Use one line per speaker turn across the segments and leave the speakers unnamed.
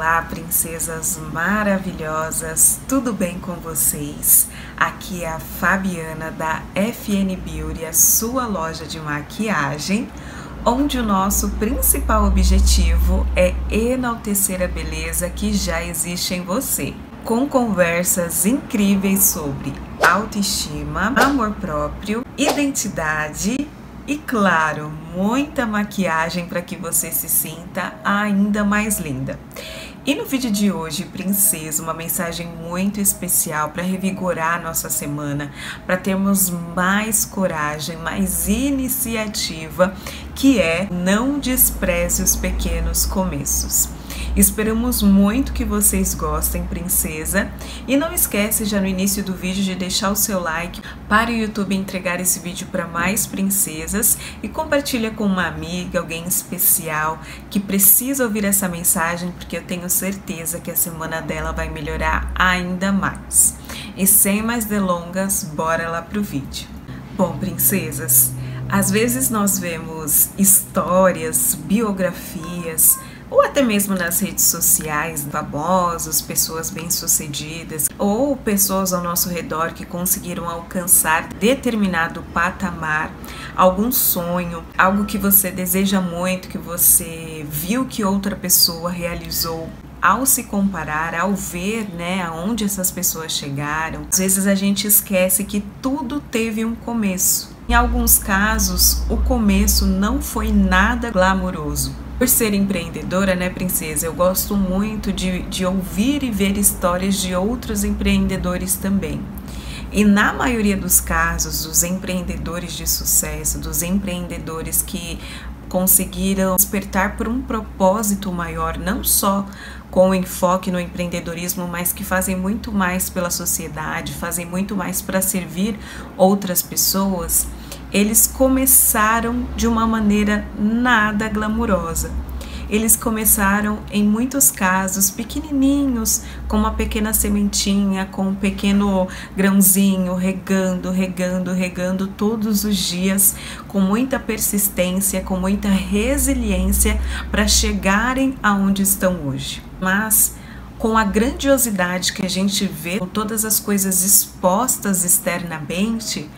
Olá, princesas maravilhosas, tudo bem com vocês? Aqui é a Fabiana da FN Beauty, a sua loja de maquiagem, onde o nosso principal objetivo é enaltecer a beleza que já existe em você, com conversas incríveis sobre autoestima, amor próprio, identidade e, claro, muita maquiagem para que você se sinta ainda mais linda. E no vídeo de hoje, princesa, uma mensagem muito especial para revigorar a nossa semana, para termos mais coragem, mais iniciativa, que é não despreze os pequenos começos. Esperamos muito que vocês gostem, princesa, e não esquece já no início do vídeo de deixar o seu like para o YouTube entregar esse vídeo para mais princesas e compartilha com uma amiga, alguém especial que precisa ouvir essa mensagem, porque eu tenho certeza que a semana dela vai melhorar ainda mais. E sem mais delongas, bora lá pro vídeo. Bom, princesas, às vezes nós vemos histórias, biografias, ou até mesmo nas redes sociais, famosos, pessoas bem-sucedidas, ou pessoas ao nosso redor que conseguiram alcançar determinado patamar, algum sonho, algo que você deseja muito, que você viu que outra pessoa realizou. Ao se comparar, ao ver, aonde essas pessoas chegaram, às vezes a gente esquece que tudo teve um começo. Em alguns casos, o começo não foi nada glamouroso. Por ser empreendedora, princesa, eu gosto muito de ouvir e ver histórias de outros empreendedores também. E na maioria dos casos, os empreendedores de sucesso, dos empreendedores que conseguiram despertar por um propósito maior, não só com enfoque no empreendedorismo, mas que fazem muito mais pela sociedade, fazem muito mais para servir outras pessoas, eles começaram de uma maneira nada glamurosa. Eles começaram, em muitos casos, pequenininhos, com uma pequena sementinha, com um pequeno grãozinho, regando todos os dias, com muita persistência, com muita resiliência, para chegarem aonde estão hoje. Mas, com a grandiosidade que a gente vê, com todas as coisas expostas externamente,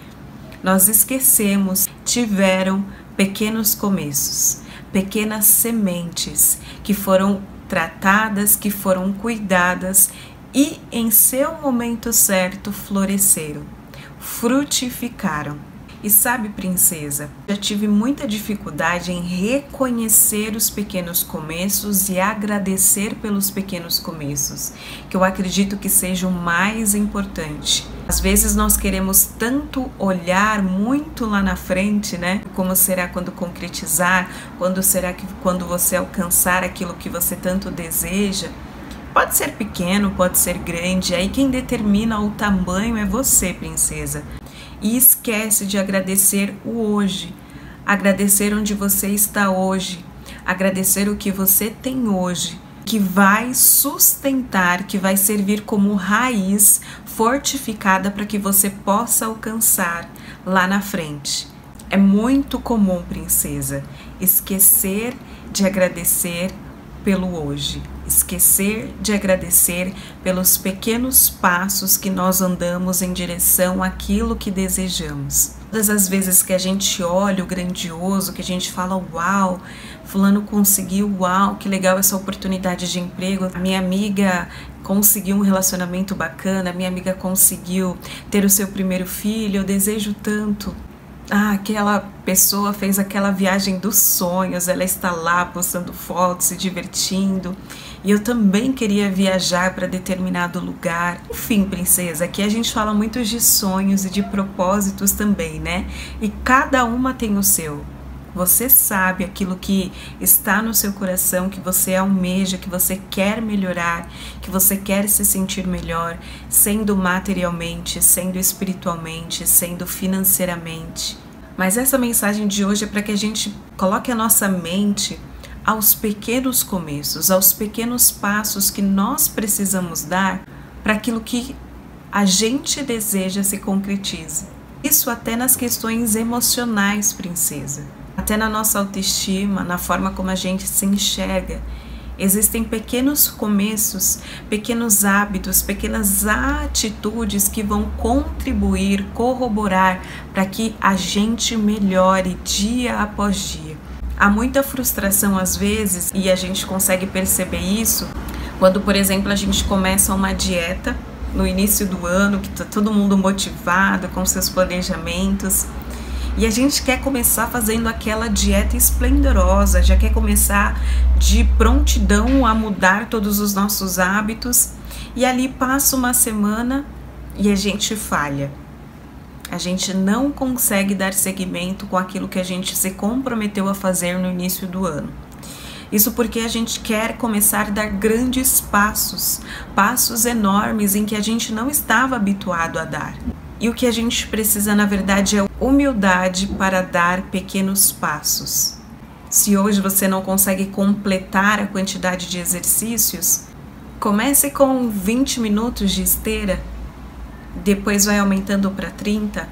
nós esquecemos, tiveram pequenos começos, pequenas sementes que foram tratadas, que foram cuidadas e em seu momento certo floresceram, frutificaram. E sabe, princesa, já tive muita dificuldade em reconhecer os pequenos começos e agradecer pelos pequenos começos, que eu acredito que seja o mais importante. Às vezes nós queremos tanto olhar muito lá na frente, Como será quando concretizar? Quando será que quando você alcançar aquilo que você tanto deseja? Pode ser pequeno, pode ser grande, aí quem determina o tamanho é você, princesa. E esquece de agradecer o hoje, agradecer onde você está hoje, agradecer o que você tem hoje, que vai sustentar, que vai servir como raiz fortificada para que você possa alcançar lá na frente. É muito comum, princesa, esquecer de agradecer pelo hoje, esquecer de agradecer pelos pequenos passos que nós andamos em direção àquilo que desejamos. Todas as vezes que a gente olha o grandioso, que a gente fala, uau, fulano conseguiu, uau, que legal essa oportunidade de emprego, a minha amiga conseguiu um relacionamento bacana, a minha amiga conseguiu ter o seu primeiro filho, eu desejo tanto. Aquela pessoa fez aquela viagem dos sonhos, ela está lá postando fotos, se divertindo, e eu também queria viajar para determinado lugar. Enfim, princesa, aqui a gente fala muito de sonhos e de propósitos também, E cada uma tem o seu. Você sabe aquilo que está no seu coração, que você almeja, que você quer melhorar, que você quer se sentir melhor, sendo materialmente, sendo espiritualmente, sendo financeiramente. Mas essa mensagem de hoje é para que a gente coloque a nossa mente aos pequenos começos, aos pequenos passos que nós precisamos dar para aquilo que a gente deseja se concretize. Isso até nas questões emocionais, princesa. Até na nossa autoestima, na forma como a gente se enxerga. Existem pequenos começos, pequenos hábitos, pequenas atitudes que vão contribuir, corroborar para que a gente melhore dia após dia. Há muita frustração às vezes e a gente consegue perceber isso quando, por exemplo, a gente começa uma dieta no início do ano, que está todo mundo motivado com seus planejamentos. E a gente quer começar fazendo aquela dieta esplendorosa, já quer começar de prontidão a mudar todos os nossos hábitos. E ali passa uma semana e a gente falha. A gente não consegue dar seguimento com aquilo que a gente se comprometeu a fazer no início do ano. Isso porque a gente quer começar a dar grandes passos, passos enormes em que a gente não estava habituado a dar. E o que a gente precisa, na verdade, é humildade para dar pequenos passos. Se hoje você não consegue completar a quantidade de exercícios, comece com 20 minutos de esteira, depois vai aumentando para 30.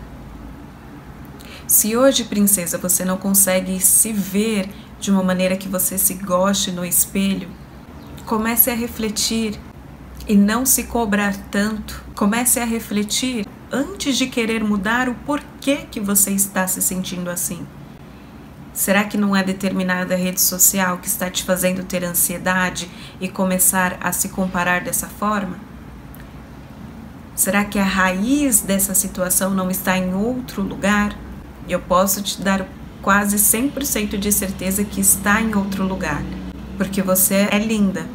Se hoje, princesa, você não consegue se ver de uma maneira que você se goste no espelho, comece a refletir e não se cobrar tanto. Comece a refletir antes de querer mudar o porquê que você está se sentindo assim. Será que não é determinada rede social que está te fazendo ter ansiedade e começar a se comparar dessa forma? Será que a raiz dessa situação não está em outro lugar? Eu posso te dar quase 100% de certeza que está em outro lugar. Porque você é linda,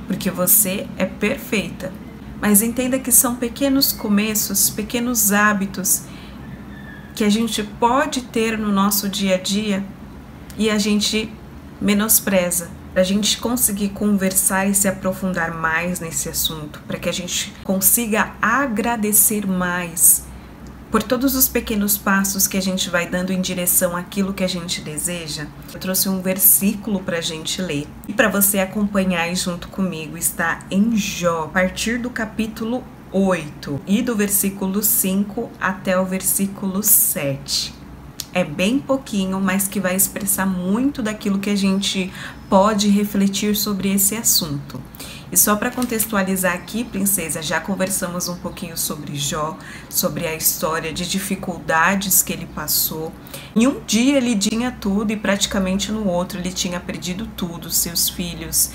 porque você é perfeita. Mas entenda que são pequenos começos, pequenos hábitos que a gente pode ter no nosso dia a dia e a gente menospreza. Para a gente conseguir conversar e se aprofundar mais nesse assunto, para que a gente consiga agradecer mais por todos os pequenos passos que a gente vai dando em direção àquilo que a gente deseja. Eu trouxe um versículo para a gente ler e para você acompanhar aí junto comigo. Está em Jó, a partir do capítulo 8 e do versículo 5 até o versículo 7. É bem pouquinho, mas que vai expressar muito daquilo que a gente pode refletir sobre esse assunto. E só para contextualizar aqui, princesa, já conversamos um pouquinho sobre Jó, sobre a história de dificuldades que ele passou. Em um dia ele tinha tudo e praticamente no outro ele tinha perdido tudo, seus filhos,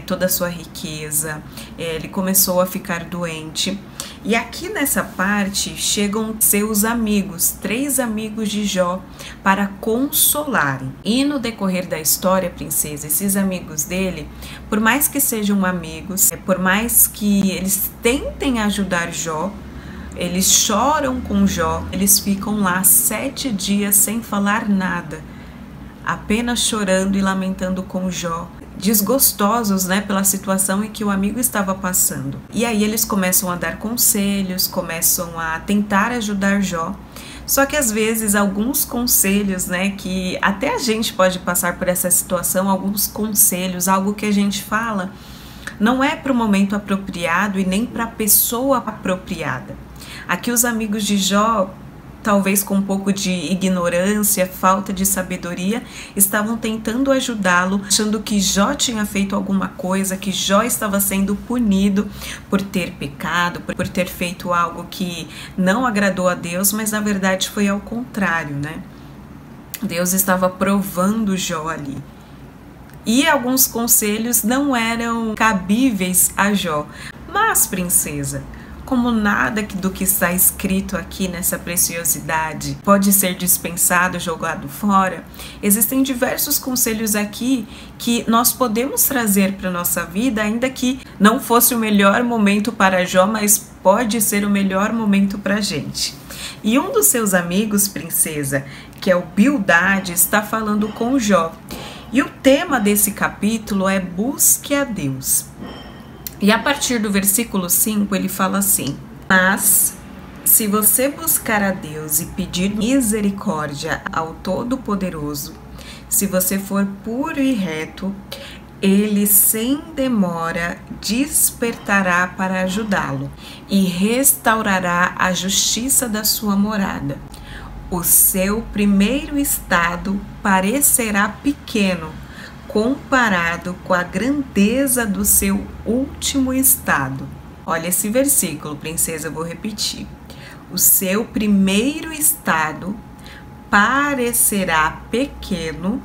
toda a sua riqueza, ele começou a ficar doente. E aqui nessa parte chegam seus amigos, 3 amigos de Jó, para consolarem. E no decorrer da história, princesa, esses amigos dele, por mais que sejam amigos, por mais que eles tentem ajudar Jó, eles choram com Jó, eles ficam lá 7 dias sem falar nada, apenas chorando e lamentando com Jó, desgostosos, né, pela situação em que o amigo estava passando. E aí eles começam a dar conselhos, começam a tentar ajudar Jó. Só que às vezes alguns conselhos, né, que até a gente pode passar por essa situação, alguns conselhos, algo que a gente fala, não é para o momento apropriado e nem para a pessoa apropriada. Aqui os amigos de Jó, talvez com um pouco de ignorância, falta de sabedoria, estavam tentando ajudá-lo, achando que Jó tinha feito alguma coisa, que Jó estava sendo punido por ter pecado, por ter feito algo que não agradou a Deus, mas na verdade foi ao contrário, né? Deus estava provando Jó ali. E alguns conselhos não eram cabíveis a Jó. Mas, princesa, como nada do que está escrito aqui nessa preciosidade pode ser dispensado, jogado fora, existem diversos conselhos aqui que nós podemos trazer para a nossa vida, ainda que não fosse o melhor momento para Jó, mas pode ser o melhor momento para a gente. E um dos seus amigos, princesa, que é o Bildade, está falando com Jó. E o tema desse capítulo é Busque a Deus. E a partir do versículo 5 ele fala assim: mas se você buscar a Deus e pedir misericórdia ao Todo-Poderoso, se você for puro e reto, Ele sem demora despertará para ajudá-lo e restaurará a justiça da sua morada. O seu primeiro estado parecerá pequeno comparado com a grandeza do seu último estado. Olha esse versículo, princesa, eu vou repetir. O seu primeiro estado parecerá pequeno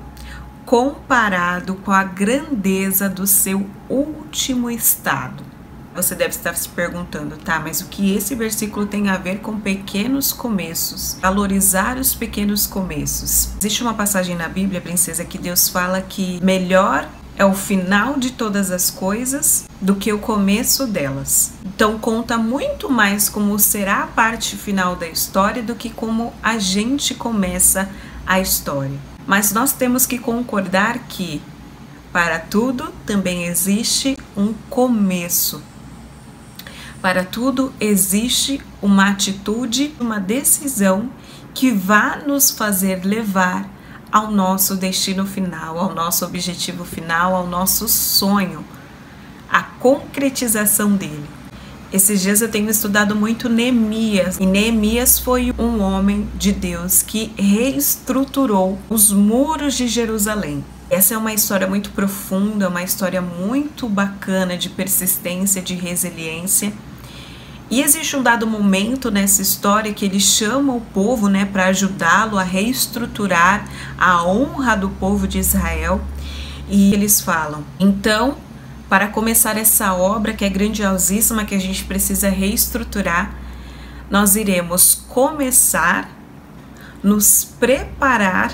comparado com a grandeza do seu último estado. Você deve estar se perguntando, tá, mas o que esse versículo tem a ver com pequenos começos? Valorizar os pequenos começos. Existe uma passagem na Bíblia, princesa, que Deus fala que melhor é o final de todas as coisas do que o começo delas. Então conta muito mais como será a parte final da história do que como a gente começa a história. Mas nós temos que concordar que para tudo também existe um começo. Para tudo existe uma atitude, uma decisão que vai nos fazer levar ao nosso destino final, ao nosso objetivo final, ao nosso sonho, a concretização dele. Esses dias eu tenho estudado muito Neemias, e Neemias foi um homem de Deus que reestruturou os muros de Jerusalém. Essa é uma história muito profunda, uma história muito bacana de persistência, de resiliência. E existe um dado momento nessa história que ele chama o povo, para ajudá-lo a reestruturar a honra do povo de Israel. E eles falam, então, para começar essa obra que é grandiosíssima, que a gente precisa reestruturar, nós iremos começar, nos preparar,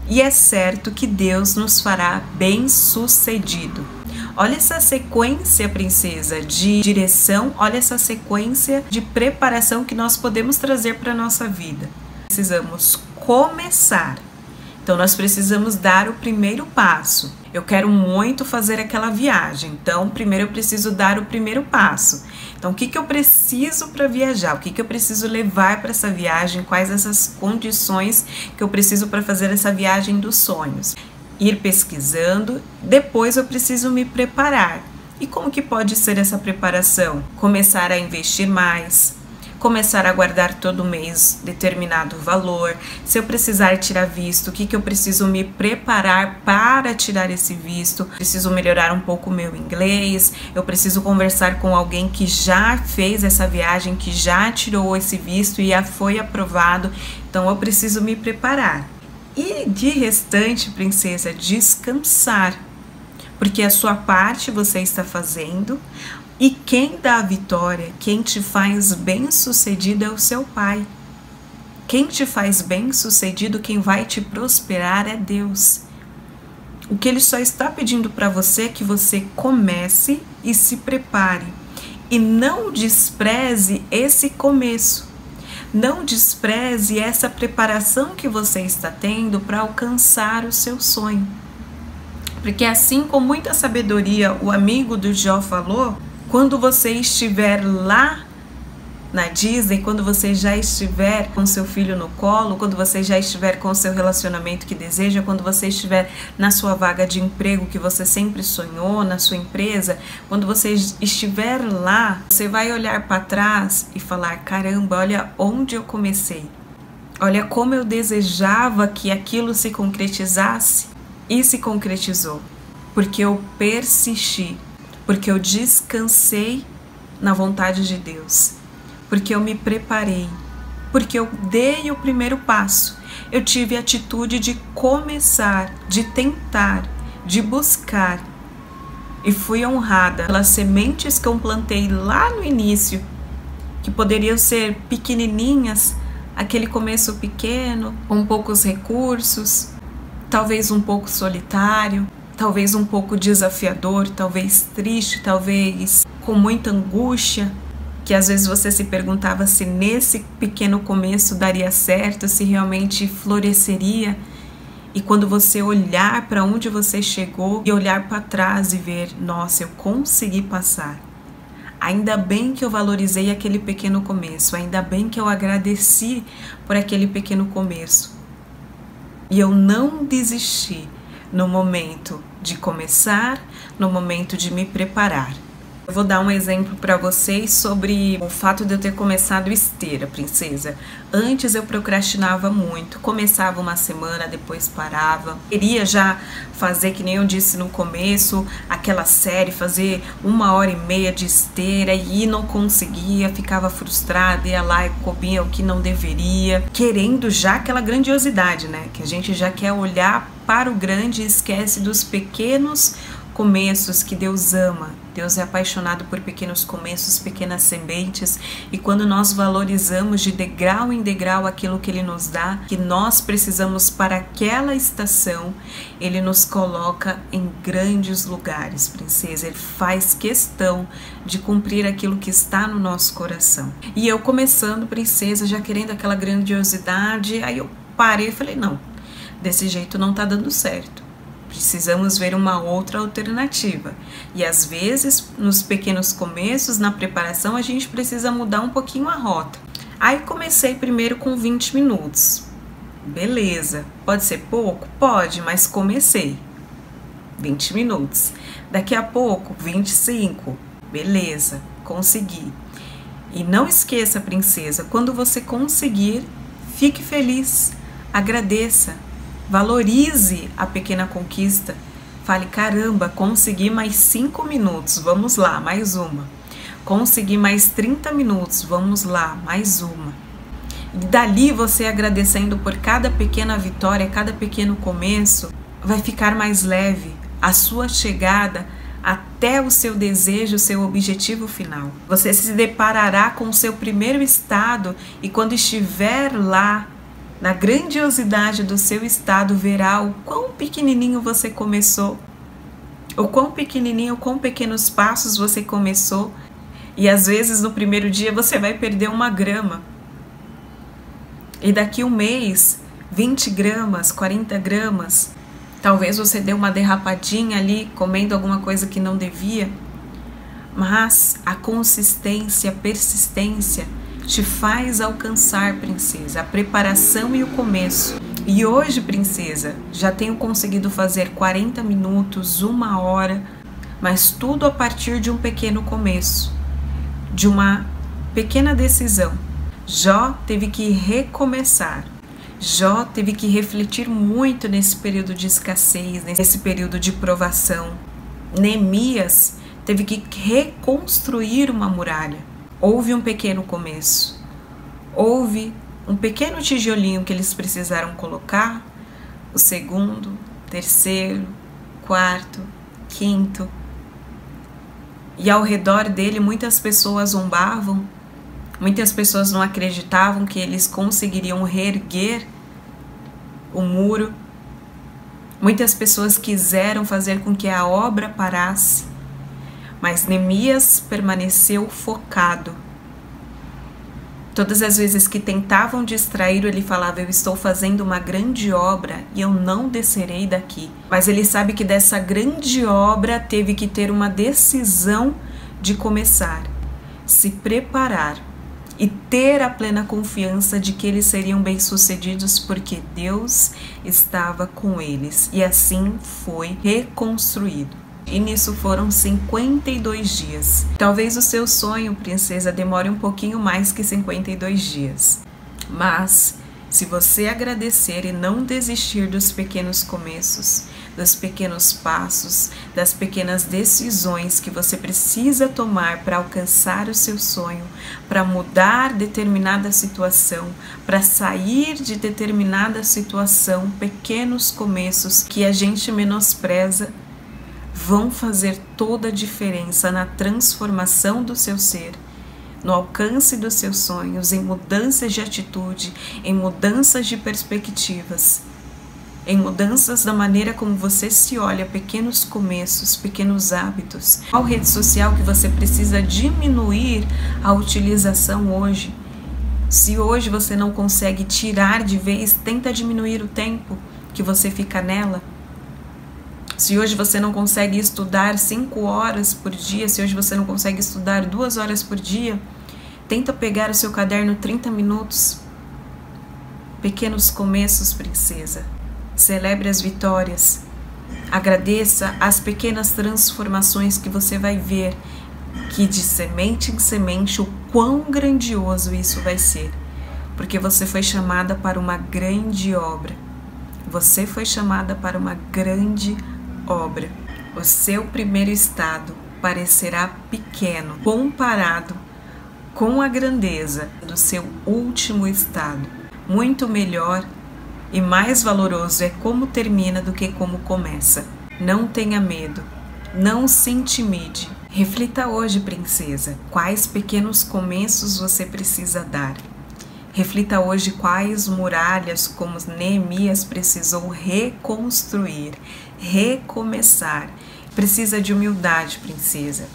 e é certo que Deus nos fará bem-sucedido. Olha essa sequência, princesa, de direção, olha essa sequência de preparação que nós podemos trazer para a nossa vida. Precisamos começar. Então, nós precisamos dar o primeiro passo. Eu quero muito fazer aquela viagem, então, primeiro eu preciso dar o primeiro passo. Então, o que eu preciso para viajar? O que eu preciso levar para essa viagem? Quais essas condições que eu preciso para fazer essa viagem dos sonhos? Ir pesquisando, depois eu preciso me preparar. E como que pode ser essa preparação? Começar a investir mais, começar a guardar todo mês determinado valor. Se eu precisar tirar visto, o que eu preciso me preparar para tirar esse visto? Preciso melhorar um pouco o meu inglês, eu preciso conversar com alguém que já fez essa viagem, que já tirou esse visto e já foi aprovado, então eu preciso me preparar. E de restante, princesa, descansar, porque a sua parte você está fazendo. E quem dá a vitória, quem te faz bem-sucedido é o seu Pai. Quem te faz bem-sucedido, quem vai te prosperar é Deus. O que Ele só está pedindo para você é que você comece e se prepare. E não despreze esse começo. Não despreze essa preparação que você está tendo para alcançar o seu sonho. Porque assim, com muita sabedoria, o amigo do Jó falou, quando você estiver lá na Disney, quando você já estiver com seu filho no colo, quando você já estiver com o seu relacionamento que deseja, quando você estiver na sua vaga de emprego que você sempre sonhou, na sua empresa, quando você estiver lá, você vai olhar para trás e falar, caramba, olha onde eu comecei. Olha como eu desejava que aquilo se concretizasse e se concretizou. Porque eu persisti. Porque eu descansei na vontade de Deus, porque eu me preparei, porque eu dei o primeiro passo, eu tive a atitude de começar, de tentar, de buscar, e fui honrada pelas sementes que eu plantei lá no início, que poderiam ser pequenininhas, aquele começo pequeno, com poucos recursos, talvez um pouco solitário, talvez um pouco desafiador, talvez triste, talvez com muita angústia, que às vezes você se perguntava se nesse pequeno começo daria certo, se realmente floresceria. E quando você olhar para onde você chegou e olhar para trás e ver, nossa, eu consegui passar. Ainda bem que eu valorizei aquele pequeno começo, ainda bem que eu agradeci por aquele pequeno começo. E eu não desisti no momento de começar, no momento de me preparar. Eu vou dar um exemplo para vocês sobre o fato de eu ter começado esteira, princesa. Antes eu procrastinava muito, começava uma semana, depois parava. Queria já fazer, que nem eu disse no começo, aquela série, fazer 1h30 de esteira e não conseguia, ficava frustrada, ia lá e comia o que não deveria, querendo já aquela grandiosidade, né? Que a gente já quer olhar para o grande e esquece dos pequenos começos que Deus ama. Deus é apaixonado por pequenos começos, pequenas sementes, e quando nós valorizamos de degrau em degrau aquilo que Ele nos dá, que nós precisamos para aquela estação, Ele nos coloca em grandes lugares, princesa. Ele faz questão de cumprir aquilo que está no nosso coração. E eu começando, princesa, já querendo aquela grandiosidade, aí eu parei e falei, não, desse jeito não tá dando certo. Precisamos ver uma outra alternativa. E às vezes, nos pequenos começos, na preparação, a gente precisa mudar um pouquinho a rota. Aí comecei primeiro com 20 minutos. Beleza. Pode ser pouco? Pode, mas comecei. 20 minutos. Daqui a pouco, 25. Beleza, consegui. E não esqueça, princesa, quando você conseguir, fique feliz, agradeça. Valorize a pequena conquista. Fale, caramba, consegui mais 5 minutos, vamos lá, mais uma. Consegui mais 30 minutos, vamos lá, mais uma. E dali você agradecendo por cada pequena vitória, cada pequeno começo, vai ficar mais leve a sua chegada até o seu desejo, o seu objetivo final. Você se deparará com o seu primeiro estado e quando estiver lá, na grandiosidade do seu estado, verá o quão pequenininho você começou, o quão pequenininho, quão pequenos passos você começou. E às vezes no primeiro dia você vai perder 1 grama. E daqui um mês, 20 gramas, 40 gramas. Talvez você dê uma derrapadinha ali, comendo alguma coisa que não devia. Mas a consistência, a persistência te faz alcançar, princesa, a preparação e o começo. E hoje, princesa, já tenho conseguido fazer 40 minutos, 1 hora, mas tudo a partir de um pequeno começo, de uma pequena decisão. Jó teve que recomeçar. Jó teve que refletir muito nesse período de escassez, nesse período de provação. Neemias teve que reconstruir uma muralha. Houve um pequeno começo, houve um pequeno tijolinho que eles precisaram colocar, o segundo, terceiro, quarto, quinto. E ao redor dele muitas pessoas zombavam, muitas pessoas não acreditavam que eles conseguiriam reerguer o muro. Muitas pessoas quiseram fazer com que a obra parasse. Mas Neemias permaneceu focado. Todas as vezes que tentavam distraí-lo, ele falava, eu estou fazendo uma grande obra e eu não descerei daqui. Mas ele sabe que dessa grande obra teve que ter uma decisão de começar, se preparar e ter a plena confiança de que eles seriam bem-sucedidos porque Deus estava com eles. E assim foi reconstruído. E nisso foram 52 dias. Talvez o seu sonho, princesa, demore um pouquinho mais que 52 dias. Mas, se você agradecer e não desistir dos pequenos começos, dos pequenos passos, das pequenas decisões que você precisa tomar para alcançar o seu sonho, para mudar determinada situação, para sair de determinada situação, pequenos começos que a gente menospreza, vão fazer toda a diferença na transformação do seu ser, no alcance dos seus sonhos, em mudanças de atitude, em mudanças de perspectivas, em mudanças da maneira como você se olha, pequenos começos, pequenos hábitos. Qual rede social que você precisa diminuir a utilização hoje? Se hoje você não consegue tirar de vez, tenta diminuir o tempo que você fica nela. Se hoje você não consegue estudar 5 horas por dia, se hoje você não consegue estudar 2 horas por dia, tenta pegar o seu caderno 30 minutos. Pequenos começos, princesa. Celebre as vitórias. Agradeça as pequenas transformações que você vai ver que de semente em semente o quão grandioso isso vai ser, porque você foi chamada para uma grande obra. Você foi chamada para uma grande obra. O seu primeiro estado parecerá pequeno comparado com a grandeza do seu último estado. Muito melhor e mais valoroso é como termina do que como começa. Não tenha medo, não se intimide. Reflita hoje, princesa, quais pequenos começos você precisa dar. Reflita hoje quais muralhas, como Neemias precisou reconstruir, recomeçar. Precisa de humildade, princesa.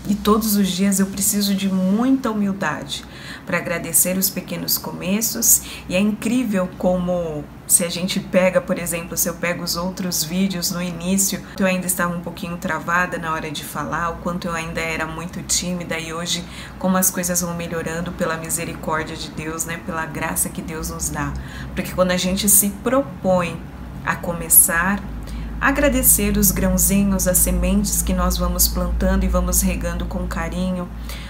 E todos os dias eu preciso de muita humildade para agradecer os pequenos começos. E é incrível como, se a gente pega, por exemplo, se eu pego os outros vídeos no início, eu ainda estava um pouquinho travada na hora de falar, o quanto eu ainda era muito tímida, e hoje como as coisas vão melhorando pela misericórdia de Deus, né, pela graça que Deus nos dá. Porque quando a gente se propõe a começar, agradecer os grãozinhos, as sementes que nós vamos plantando e vamos regando com carinho,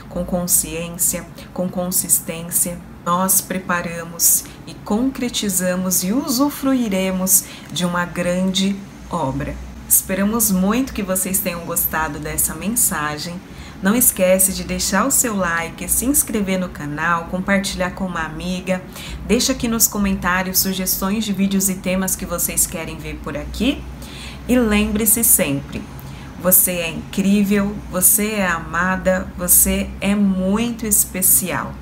com consciência, com consistência, nós preparamos e concretizamos e usufruiremos de uma grande obra. Esperamos muito que vocês tenham gostado dessa mensagem. Não esquece de deixar o seu like, se inscrever no canal, compartilhar com uma amiga. Deixa aqui nos comentários sugestões de vídeos e temas que vocês querem ver por aqui. E lembre-se sempre, você é incrível, você é amada, você é muito especial.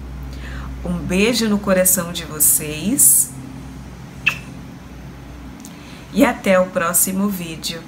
Um beijo no coração de vocês e até o próximo vídeo.